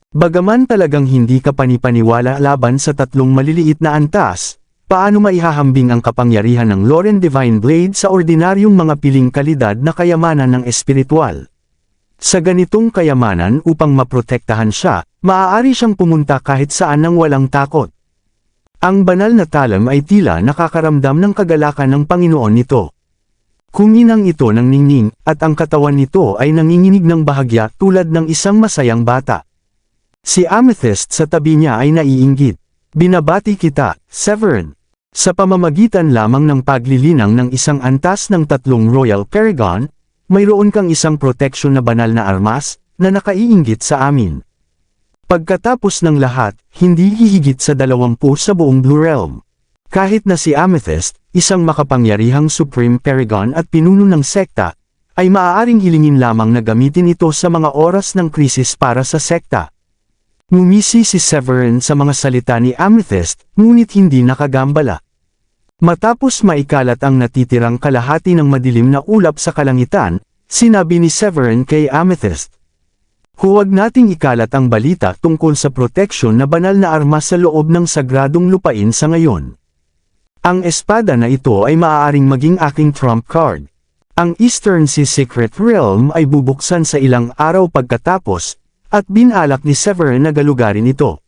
Bagaman talagang hindi ka panipaniwala laban sa 3 maliliit na antas, paano maihahambing ang kapangyarihan ng Lauren Divine Blade sa ordinaryong mga piling kalidad na kayamanan ng espiritual? Sa ganitong kayamanan upang maprotektahan siya, maaari siyang pumunta kahit saan nang walang takot. Ang banal na talim ay tila nakakaramdam ng kagalakan ng Panginoon nito. Kuminang ito ng ningning, at ang katawan nito ay nanginginig ng bahagya tulad ng isang masayang bata. Si Amethyst sa tabi niya ay naiinggit. Binabati kita, Severn. Sa pamamagitan lamang ng paglilinang ng isang antas ng 3 Royal Paragon, mayroon kang isang proteksyon na banal na armas, na nakaiinggit sa amin. Pagkatapos ng lahat, hindi hihigit sa 20 sa buong Blue Realm. Kahit na si Amethyst, isang makapangyarihang Supreme Paragon at pinuno ng sekta, ay maaaring hilingin lamang na gamitin ito sa mga oras ng krisis para sa sekta. Ngumisi si Severn sa mga salita ni Amethyst, ngunit hindi nakagambala. Matapos maikalat ang natitirang kalahati ng madilim na ulap sa kalangitan, sinabi ni Severn kay Amethyst, "Huwag nating ikalat ang balita tungkol sa proteksyon na banal na armas sa loob ng sagradong lupain sa ngayon. Ang espada na ito ay maaaring maging aking trump card. Ang Eastern Sea Secret Realm ay bubuksan sa ilang araw pagkatapos, at binalak ni Severn na galugarin ito.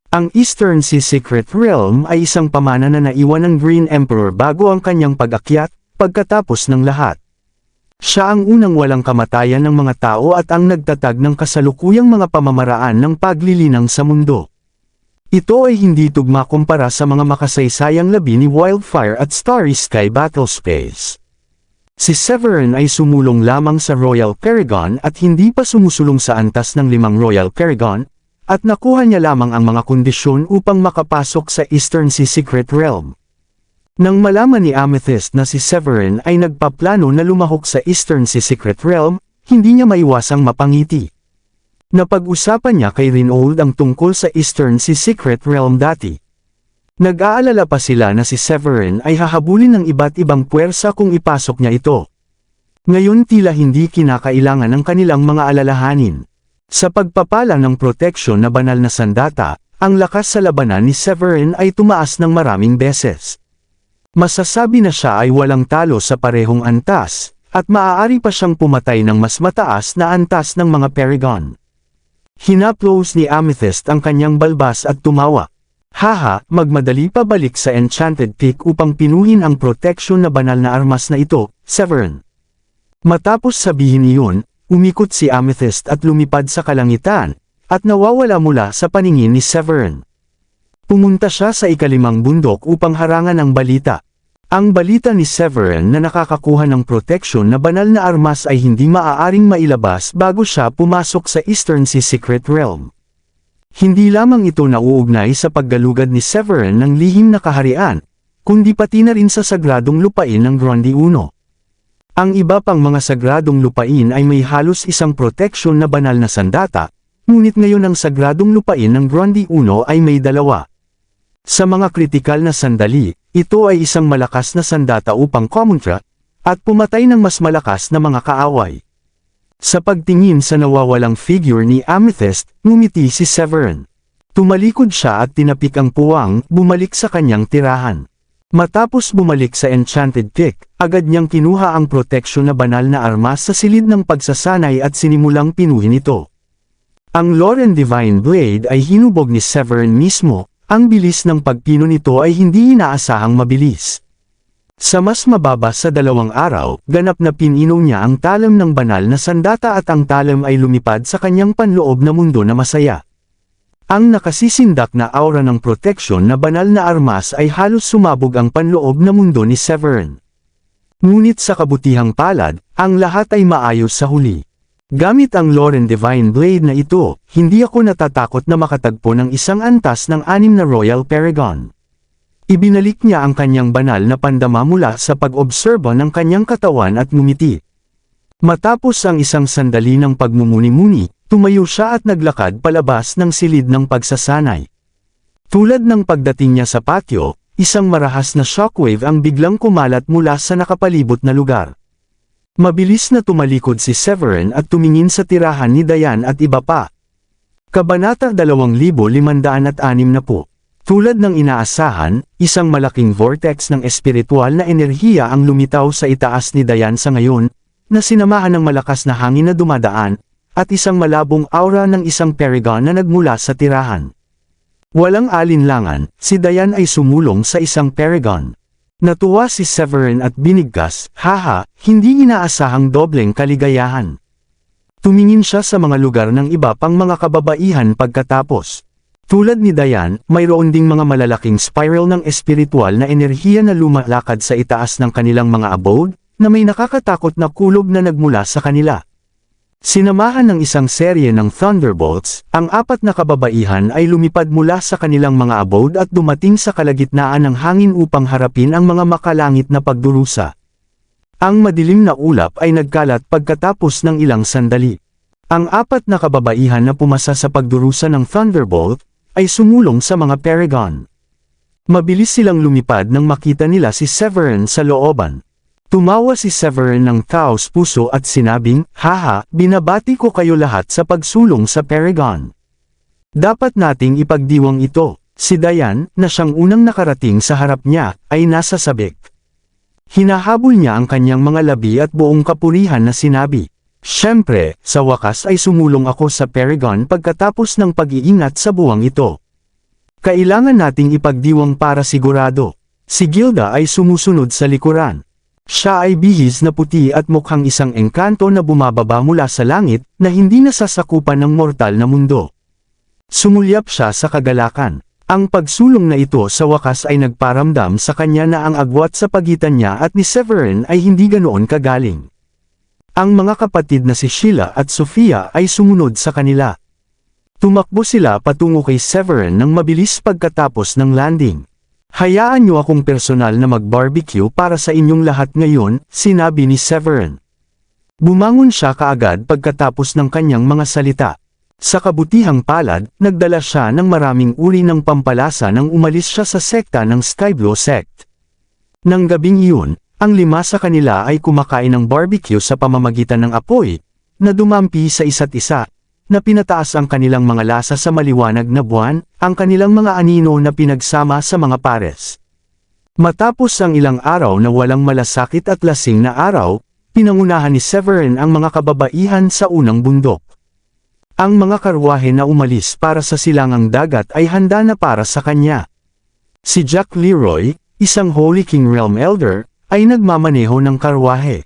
Ang Eastern Sea Secret Realm ay isang pamana na naiwan ng Green Emperor bago ang kanyang pag-akyat, pagkatapos ng lahat. Siya ang unang walang kamatayan ng mga tao at ang nagtatag ng kasalukuyang mga pamamaraan ng paglilinang sa mundo. Ito ay hindi tugma kumpara sa mga makasaysayang labi ni Wildfire at Starry Sky Battlespace. Si Severn ay sumulong lamang sa Royal Paragon at hindi pa sumusulong sa antas ng 5 Royal Paragon, at nakuha niya lamang ang mga kondisyon upang makapasok sa Eastern Sea Secret Realm. Nang malaman ni Amethyst na si Severn ay nagpaplano na lumahok sa Eastern Sea Secret Realm, hindi niya maiwasang mapangiti. Napag-usapan niya kay Rinold ang tungkol sa Eastern Sea Secret Realm dati. Nag-aalala pa sila na si Severn ay hahabulin ng iba't ibang puwersa kung ipasok niya ito. Ngayon tila hindi kinakailangan ng kanilang mga alalahanin. Sa pagpapala ng proteksyon na banal na sandata, ang lakas sa labanan ni Severn ay tumaas ng maraming beses. Masasabi na siya ay walang talo sa parehong antas, at maaari pa siyang pumatay ng mas mataas na antas ng mga Paragon. Hinaplos ni Amethyst ang kanyang balbas at tumawa. Haha, magmadali pa balik sa Enchanted Peak upang pinuhin ang proteksyon na banal na armas na ito, Severn. Matapos sabihin iyon, umikot si Amethyst at lumipad sa kalangitan, at nawawala mula sa paningin ni Severn. Pumunta siya sa ika-5 bundok upang harangan ang balita. Ang balita ni Severn na nakakakuha ng proteksyon na banal na armas ay hindi maaaring mailabas bago siya pumasok sa Eastern Sea Secret Realm. Hindi lamang ito nauugnay sa paggalugad ni Severn ng lihim na kaharian, kundi pati na rin sa sagradong lupain ng Grundy 1. Ang iba pang mga sagradong lupain ay may halos isang proteksyon na banal na sandata, ngunit ngayon ang sagradong lupain ng Grundy 1 ay may 2. Sa mga kritikal na sandali, ito ay isang malakas na sandata upang kumontra, at pumatay ng mas malakas na mga kaaway. Sa pagtingin sa nawawalang figure ni Amethyst, ngumiti si Severn. Tumalikod siya at tinapik ang puwang, bumalik sa kanyang tirahan. Matapos bumalik sa Enchanted Peak, agad niyang kinuha ang proteksyon na banal na armas sa silid ng pagsasanay at sinimulang pinuhin ito. Ang Lauren Divine Blade ay hinubog ni Severn mismo. Ang bilis ng pagpino nito ay hindi inaasahang mabilis. Sa mas mababa sa 2 araw, ganap na pininom niya ang talim ng banal na sandata at ang talim ay lumipad sa kanyang panloob na mundo na masaya. Ang nakasisindak na aura ng proteksyon na banal na armas ay halos sumabog ang panloob na mundo ni Severin. Ngunit sa kabutihang palad, ang lahat ay maayos sa huli. Gamit ang Loren Divine Blade na ito, hindi ako natatakot na makatagpo ng isang antas ng 6 na Royal Paragon. Ibinalik niya ang kanyang banal na pandama mula sa pag-obserba ng kanyang katawan at ngumiti. Matapos ang isang sandali ng pagmumuni-muni, tumayo siya at naglakad palabas ng silid ng pagsasanay. Tulad ng pagdating niya sa patio, isang marahas na shockwave ang biglang kumalat mula sa nakapalibot na lugar. Mabilis na tumalikod si Severin at tumingin sa tirahan ni Diane at iba pa. Kabanata 2560. Tulad ng inaasahan, isang malaking vortex ng espiritual na enerhiya ang lumitaw sa itaas ni Diane sa ngayon, na sinamahan ng malakas na hangin na dumadaan, at isang malabong aura ng isang Paragon na nagmula sa tirahan. Walang alinlangan, si Diane ay sumulong sa isang Paragon. Natuwa si Severin at binigkas, haha, hindi inaasahang dobleng kaligayahan. Tumingin siya sa mga lugar ng iba pang mga kababaihan pagkatapos. Tulad ni Diane, mayroon ding mga malalaking spiral ng espiritual na enerhiya na lumalakad sa itaas ng kanilang mga abode, na may nakakatakot na kulob na nagmula sa kanila. Sinamahan ng isang serye ng Thunderbolts, ang 4 na kababaihan ay lumipad mula sa kanilang mga abode at dumating sa kalagitnaan ng hangin upang harapin ang mga makalangit na pagdurusa. Ang madilim na ulap ay nagkalat pagkatapos ng ilang sandali. Ang 4 na kababaihan na pumasa sa pagdurusa ng Thunderbolt, ay sumulong sa mga Paragon. Mabilis silang lumipad nang makita nila si Severin sa looban. Tumawa si Severin ng taos puso at sinabing, haha, binabati ko kayo lahat sa pagsulong sa Paragon. Dapat nating ipagdiwang ito. Si Diane, na siyang unang nakarating sa harap niya, ay nasa sabik. Hinahabol niya ang kanyang mga labi at buong kapurihan na sinabi, siyempre, sa wakas ay sumulong ako sa Paragon pagkatapos ng pag-iingat sa buwang ito. Kailangan nating ipagdiwang para sigurado. Si Gilda ay sumusunod sa likuran. Siya ay bihis na puti at mukhang isang engkanto na bumababa mula sa langit, na hindi nasasakupan ng mortal na mundo. Sumulyap siya sa kagalakan. Ang pagsulong na ito sa wakas ay nagparamdam sa kanya na ang agwat sa pagitan niya at ni Severin ay hindi ganoon kagaling. Ang mga kapatid na si Sheila at Sofia ay sumunod sa kanila. Tumakbo sila patungo kay Severin ng mabilis pagkatapos ng landing. Hayaan niyo akong personal na mag-barbecue para sa inyong lahat ngayon, sinabi ni Severin. Bumangon siya kaagad pagkatapos ng kanyang mga salita. Sa kabutihang palad, nagdala siya ng maraming uri ng pampalasa nang umalis siya sa sekta ng Skyblue Sect. Nang gabing iyon, ang 5 sa kanila ay kumakain ng barbecue sa pamamagitan ng apoy, na dumampi sa isa't isa, na pinataas ang kanilang mga lasa sa maliwanag na buwan, ang kanilang mga anino na pinagsama sa mga pares. Matapos ang ilang araw na walang malasakit at lasing na araw, pinangunahan ni Severin ang mga kababaihan sa unang bundok. Ang mga karwahe na umalis para sa silangang dagat ay handa na para sa kanya. Si Jack Leroy, isang Holy King Realm Elder, ay nagmamaneho ng karwahe.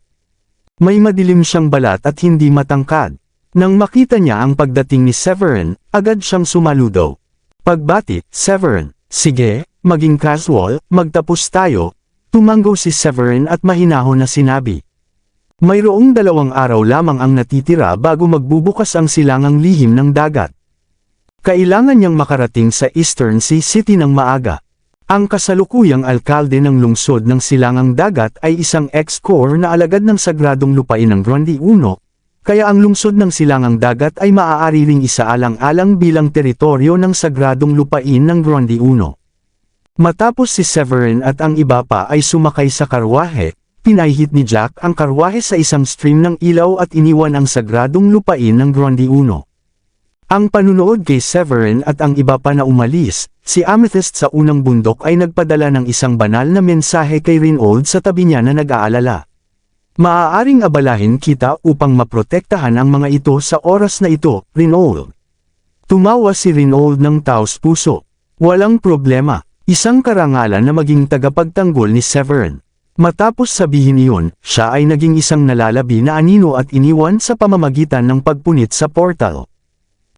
May madilim siyang balat at hindi matangkad. Nang makita niya ang pagdating ni Severin, agad siyang sumaludo. Pagbati, Severin, sige, maging casual, magtapos tayo. Tumango si Severin at mahinahon na sinabi. Mayroong 2 araw lamang ang natitira bago magbubukas ang silangang lihim ng dagat. Kailangan niyang makarating sa Eastern Sea City ng maaga. Ang kasalukuyang alkalde ng lungsod ng silangang dagat ay isang ex-core na alagad ng sagradong lupain ng Grundy 1, kaya ang lungsod ng silangang dagat ay maaari ring isaalang-alang bilang teritoryo ng sagradong lupain ng Grundy 1. Matapos si Severin at ang iba pa ay sumakay sa karwahe, pinahihit ni Jack ang karwahe sa isang stream ng ilaw at iniwan ang sagradong lupain ng Grundy 1. Ang panunood kay Severin at ang iba pa na umalis, si Amethyst sa unang bundok ay nagpadala ng isang banal na mensahe kay Rinold sa tabi niya na nag-aalala. Maaaring abalahin kita upang maprotektahan ang mga ito sa oras na ito, Rinold. Tumawa si Rinold ng taos puso. Walang problema, isang karangalan na maging tagapagtanggol ni Severin. Matapos sabihin iyon, siya ay naging isang nalalabi na anino at iniwan sa pamamagitan ng pagpunit sa portal.